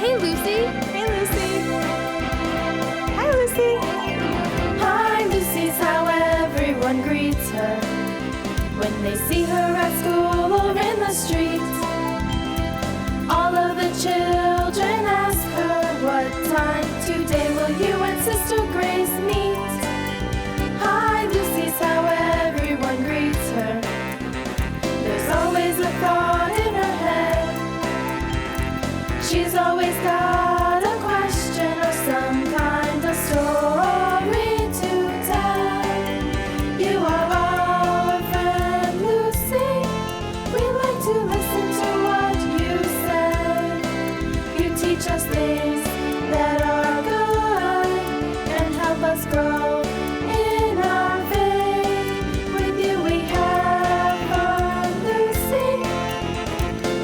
Hey, Lucy. Hey, Lucy. Hi, Lucy. Hi, Lucy's how everyone greets her when they see her at school or in the street. All of the children ask her, what time today will you and Sister Grace meet? Hi, Lucy's how everyone greets her. There's always a thought in her head. She's always got a question or some kind of story to tell. You are our friend, Lucy. We like to listen to what you say. You teach us things that are good and help us grow in our faith. With you we have fun, Lucy.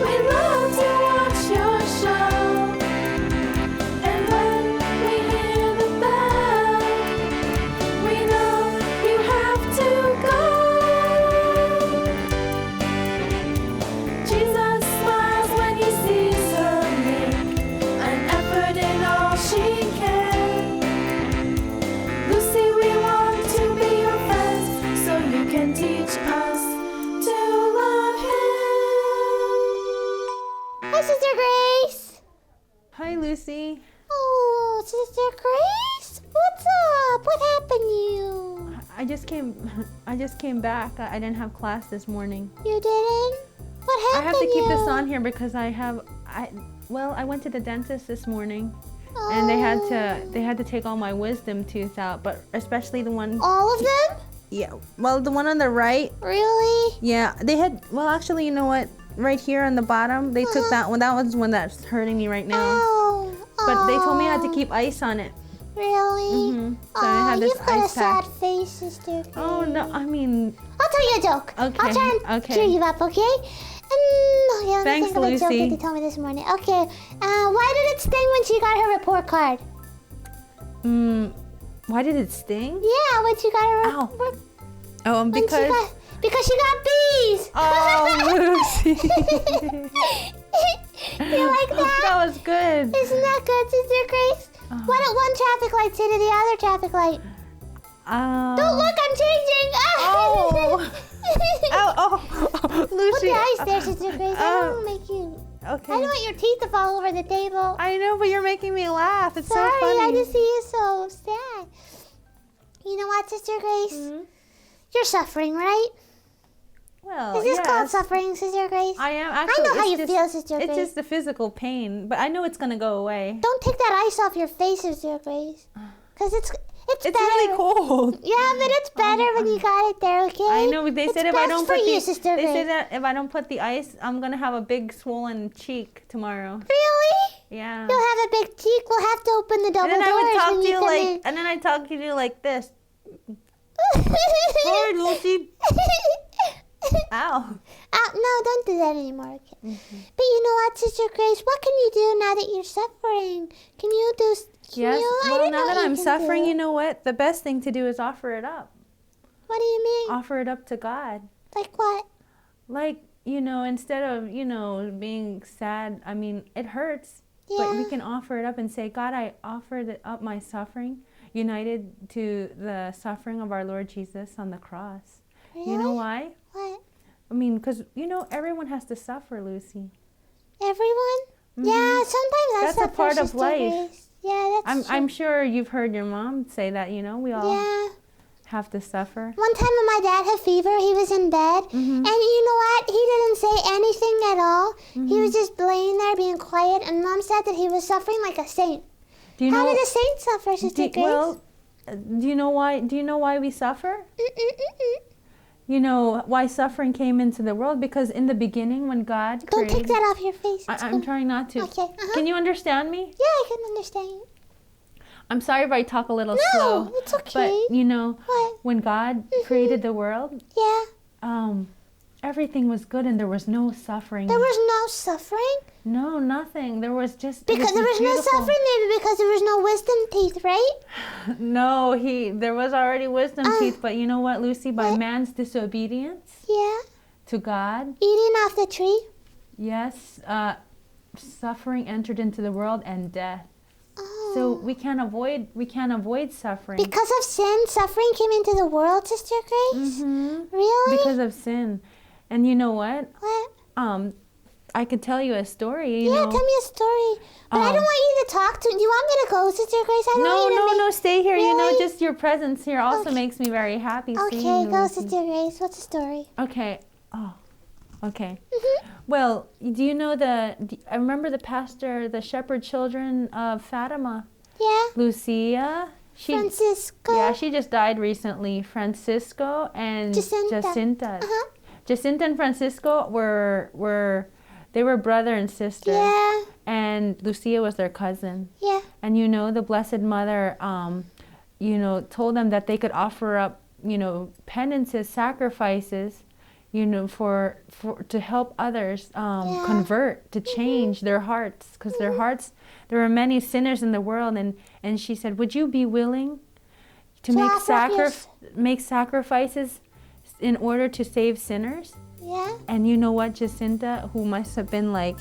We love to watch your show. And when we hear the bell, we know you have to go. Jesus smiles when he sees her make an effort in all she can. Lucy, we want to be your friends so you can teach us to love him. Hi, Sister Grace. Hi, Lucy. Oh, Sister Grace, what's up? What happened to you? I just came back. I didn't have class this morning. You didn't? What I happened have to keep you? this on here because I went to the dentist this morning and they had to take all my wisdom teeth out, but especially the one. All of them? Yeah. Well, the one on the right. Really? Yeah. They had. Well, actually, you know what? Right here on the bottom, they took that one. That was one that's hurting me right now. Oh. But they told me I had to keep ice on it. Really? Mhm. So I had this you've got a ice pack. sad face, Sister Grace. Oh no! I mean, I'll tell you a joke. Okay, I'll try and okay. cheer you up, okay? Yeah, Thanks, think of a joke that Lucy. you told me this morning. Okay. Why did it sting when she got her report card? why did it sting? Yeah, when she got her Ow. report. Oh, Because she got bees. Oh, Lucy. You like that? That was good. Isn't that good, Sister Grace? What did one traffic light say to the other traffic light? Don't look, I'm changing. Oh. Lucy. Put the ice there, Sister Grace. I don't want to make you. Okay. I don't want your teeth to fall over the table. I know, but you're making me laugh. It's Sorry, so funny. I just see you so sad. You know what, Sister Grace? Mhm. You're suffering, right? Well, Is this yes. called suffering, Sister Grace? I am actually. I know how it's you just- feel, Sister It's Grace. just the physical pain, but I know it's gonna go away. Don't take that ice off your face, Sister Grace. Because it's It's better. really cold. Yeah, but it's better when you got it there, okay? I know, but they said It's if I best don't for put you, the Sister they Grace. said that if I don't put the ice, I'm gonna have a big swollen cheek tomorrow. Really? Yeah. You'll have a big cheek. We'll have to open the double And then I doors would talk when to you you come like, in. and then I talk to you like this. Sorry, Lucy. Ow. No, don't do that anymore. Okay. Mm-hmm. But you know what, Sister Grace? What can you do now that you're suffering? Can you do? Yes. I Well, don't know now what that you I'm can suffering, do. you know what? The best thing to do is offer it up. What do you mean? Offer it up to God. Like what? Like, instead of, being sad, I mean, it hurts. But we Yeah. can offer it up and say, God, I offered up my suffering, united to the suffering of our Lord Jesus on the cross. Really? You know why? What? I mean, because, everyone has to suffer, Lucy. Everyone? Yeah, sometimes I That's a suffer, part of Sister life. Grace. Yeah, that's true. I'm sure you've heard your mom say that, we all Yeah. have to suffer. One time when my dad had fever, he was in bed, Mm-hmm. and you know what? He didn't say anything at all. He was just laying there being quiet, and Mom said that he was suffering like a saint. Do you How know? did a saint suffer, Sister Grace? Well, do you know why? Do you know why we suffer? Mm-mm-mm-mm. You know why suffering came into the world? Because in the beginning, when God Don't created, take that off your face. It's I'm good. trying not to. Okay, uh-huh. Can you understand me? Yeah, I can understand you. I'm sorry if I talk a little No, slow. it's okay. But What? when God created the world, Yeah. everything was good and there was no suffering. There was no suffering? No, nothing. There was just Because there was no beautiful. suffering, maybe because there was no wisdom teeth, right? No, there was already wisdom Ah. teeth, but you know what, Lucy? By What? man's disobedience Yeah. to God, Eating off the tree? yes, suffering entered into the world and death. Oh. So we can't avoid suffering. Because of sin, suffering came into the world, Sister Grace? Really? Because of sin. And you know what? What? I could tell you a story. You Yeah, know. tell me a story. But I don't want you to talk to. Do you want me to go, Sister Grace? I don't want you to No, stay here. You know, Really? just your presence here also Okay. makes me very happy. Okay, seeing you, go, Lucy. Sister Grace. What's the story? Okay. Oh, okay. Mm-hmm. Well, do you know I remember the pastor, the shepherd children of Fatima, Yeah? Lucia. Francisco. Yeah, she just died recently. Francisco and Jacinta. Uh-huh. Jacinta and Francisco were brother and sister. Yeah. And Lucia was their cousin. Yeah. And you know, the Blessed Mother, told them that they could offer up, penances, sacrifices, to help others convert, to change their hearts, because their hearts, there are many sinners in the world, and she said, would you be willing to make sacrifices in order to save sinners? Yeah. And you know what, Jacinta, who must have been like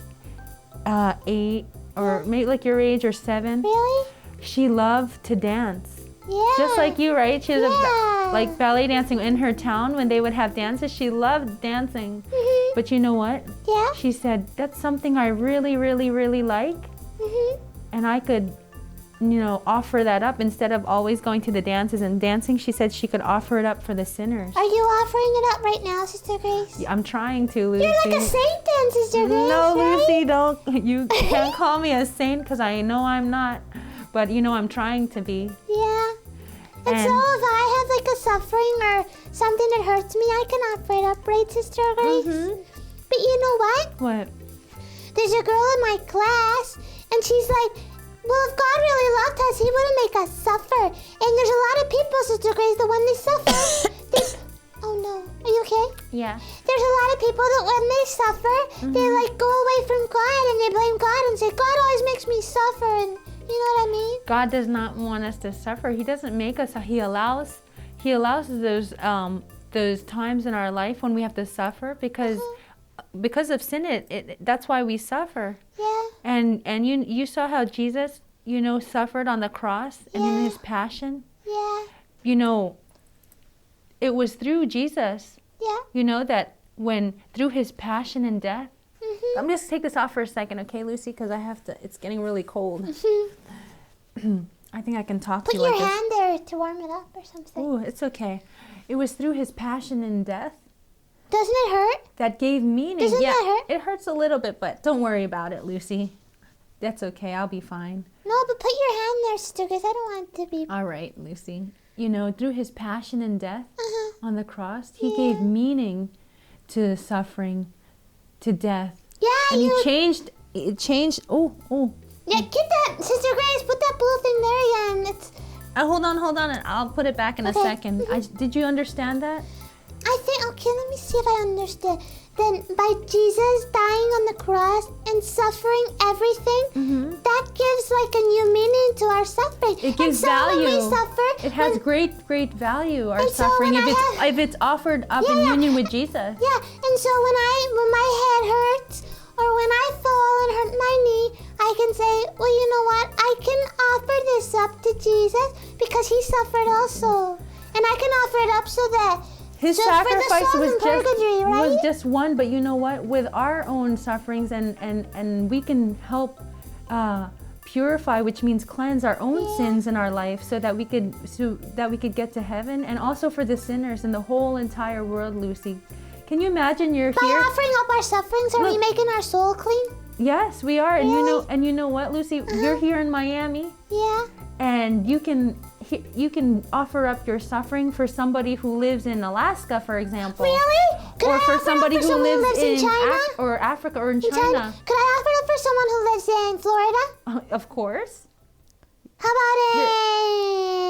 8 or maybe like your age or 7, Really? she loved to dance. Yeah. Just like you, right? She was Yeah. like ballet dancing in her town when they would have dances. She loved dancing. Mm-hmm. But you know what? Yeah. She said, that's something I really, really, really like. Mm-hmm. And I could, offer that up instead of always going to the dances and dancing. She said she could offer it up for the sinners. Are you offering it up right now, Sister Grace? I'm trying to, Lucy. You're like a saint then, Sister Grace, No, right? Lucy, don't. You can't call me a saint because I know I'm not. But, I'm trying to be. Yeah. And so if I have like a suffering or something that hurts me, I can offer it up, right, Sister Grace? Mhm. But you know what? What? There's a girl in my class, and she's like, well, if God really loved us, He wouldn't make us suffer. And there's a lot of people, Sister Grace, that when they suffer, oh no, are you okay? Yeah. There's a lot of people that when they suffer, they like go away from God and they blame God and say, God always makes me suffer, and you know what I mean? God does not want us to suffer. He doesn't make us. He allows those times in our life when we have to suffer because of sin. That's why we suffer. Yeah. And you saw how Jesus, suffered on the cross and in His passion. Yeah. It was through Jesus. Yeah. That when through His passion and death. Mm-hmm. I'm just take this off for a second, okay, Lucy? Because I have to. It's getting really cold. Mm-hmm. I think I can talk Put to you your like this. hand there to warm it up or something. Ooh, it's okay. It was through His passion and death Doesn't it hurt? that gave meaning. Doesn't that hurt? It hurts a little bit, but don't worry about it, Lucy. That's okay. I'll be fine. No, but put your hand there, Sister, because I don't want it to be... All right, Lucy. Through His passion and death Uh-huh. on the cross, He Yeah. gave meaning to suffering, to death. Yeah, And you... it changed. Oh. Yeah, get that, Sister Grace, put that blue thing there again. It's... Hold on, and I'll put it back in a Okay. second. Did you understand that? I think, okay, let me see if I understood. Then by Jesus dying on the cross and suffering everything, that gives like a new meaning to our suffering. It gives and so value. When we suffer, It has great value, our And so suffering, when if it's offered up in Yeah. union with Jesus. Yeah, and so when my head hurts or when I fall and hurt my knee, I can say, well, you know what? I can offer this up to Jesus because He suffered also. And I can offer it up so that His so for the sacrifice soul was in purgatory, right? was just one, but you know what? With our own sufferings and we can help purify, which means cleanse our own sins in our life so that we could get to heaven, and also for the sinners in the whole entire world, Lucy. Can you imagine you're By here? offering up our sufferings, are we Look. making our soul clean? Yes, we are. Really? And you know what, Lucy? You're here in Miami. Yeah. And you can offer up your suffering for somebody who lives in Alaska, for example. Really? Could Or I for offer somebody it up for who someone lives in China? or Africa or in In China. Could I offer it up for someone who lives in Florida? Of course. How about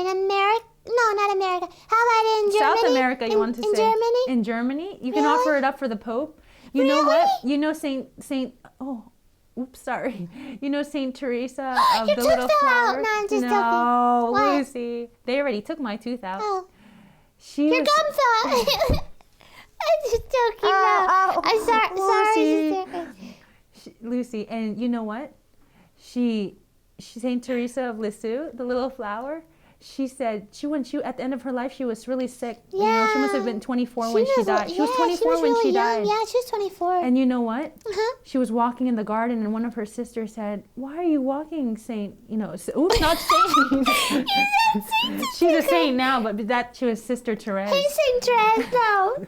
in America? No, not America. How about in Germany? South America, you want to in say. Germany? In Germany? You can Really? offer it up for the Pope. You know what? Really? You know Saint oops, sorry. You know Saint Teresa of Your the tooth Little fell out. Flower? No, I'm just no, joking. What? Lucy. They already took my tooth out. Oh, She your was, gum fell out. I'm just joking. Ow, No. ow. I'm sorry, Lucy. sister. Lucy, and you know what? Saint Teresa of Lisieux, the little flower. She said when she at the end of her life she was really sick. Yeah. You know, she must have been 24 when she died. She was 24 when she died. Yeah, she was 24. And you know what? Uh-huh. She was walking in the garden, and one of her sisters said, "Why are you walking, Saint?" You know, oops, not Saint. She's a saint now, but that she was Sister Therese. Hey, Saint Therese, no.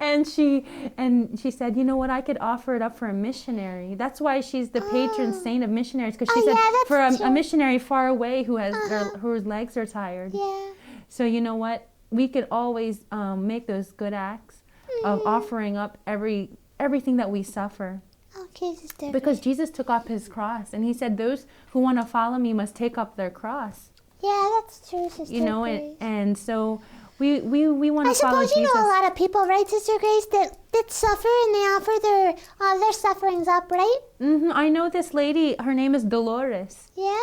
And she said, you know what? I could offer it up for a missionary. That's why she's the patron saint of missionaries, because she said for a missionary far away who has whose legs are tired. Yeah. So you know what? We could always make those good acts of offering up everything that we suffer. Okay, Sister. Because Jesus took up his cross, and he said, those who want to follow me must take up their cross. Yeah, that's true, Sister. You know, Grace. and so we want to follow I Jesus. suppose you know a lot of people, right, Sister Grace, that suffer and they offer their sufferings up, right? I know this lady. Her name is Dolores. Yeah.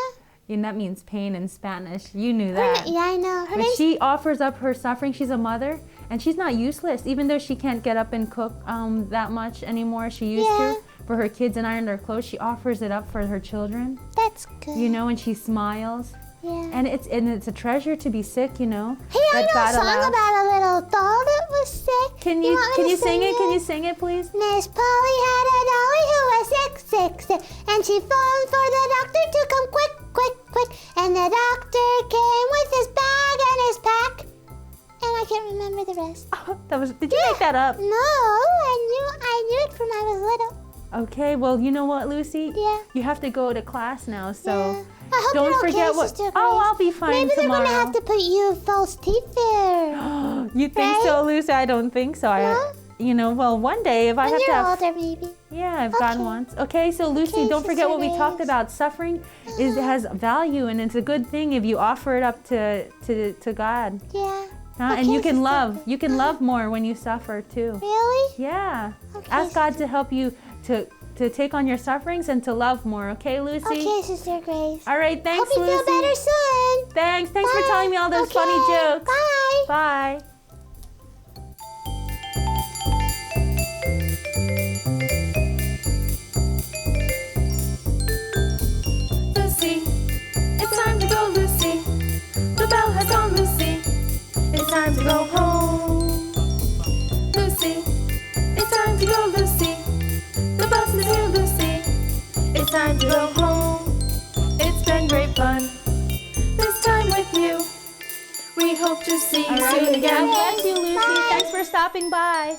And that means pain in Spanish. You knew that. Yeah, I know. Her But name's she offers up her suffering. She's a mother, and she's not useless. Even though she can't get up and cook that much anymore, she used to for her kids and iron their clothes. She offers it up for her children. That's good. You know, and she smiles. Yeah. And it's a treasure to be sick. You know. Hey, I know God a song allows. about a little doll that was sick. Can you want me to sing it? Can you sing it, please? Miss Polly had a dolly who was sick, and she phoned for the doctor to come quick. And the doctor came with his bag and his pack. And I can't remember the rest. Oh, did you make that up? No, I knew it from I was little. Okay, well, you know what, Lucy? Yeah. You have to go to class now, so Yeah. I hope don't you're forget okay, what. Sister Grace. Oh, I'll be fine Maybe tomorrow. they're gonna have to put you false teeth there. You think so, Lucy? I don't think so. Well, one day if I When have to you're have. older, maybe. Yeah, I've gone Okay. once. Okay, so Lucy, Okay, don't forget Sister what we talked Grace. about. Suffering has value, and it's a good thing if you offer it up to God. Yeah. Huh? Okay, And you can Sister love. Grace. You can love more when you suffer too. Really? Yeah. Okay, Ask God to help you to take on your sufferings and to love more. Okay, Lucy. Okay, Sister Grace. All right. Thanks, Hope you Lucy. feel better soon. Thanks for Bye. telling me all those funny Okay, jokes. Bye. Bye. Lucy, it's time to go, Lucy. The bell has gone, Lucy. It's time to go home. Lucy, it's time to go, Lucy. The bus is here, Lucy. It's time to go home. It's been great fun this time with you. We hope to see you soon God again. bless you, Lucy. Bye. Thanks for stopping by.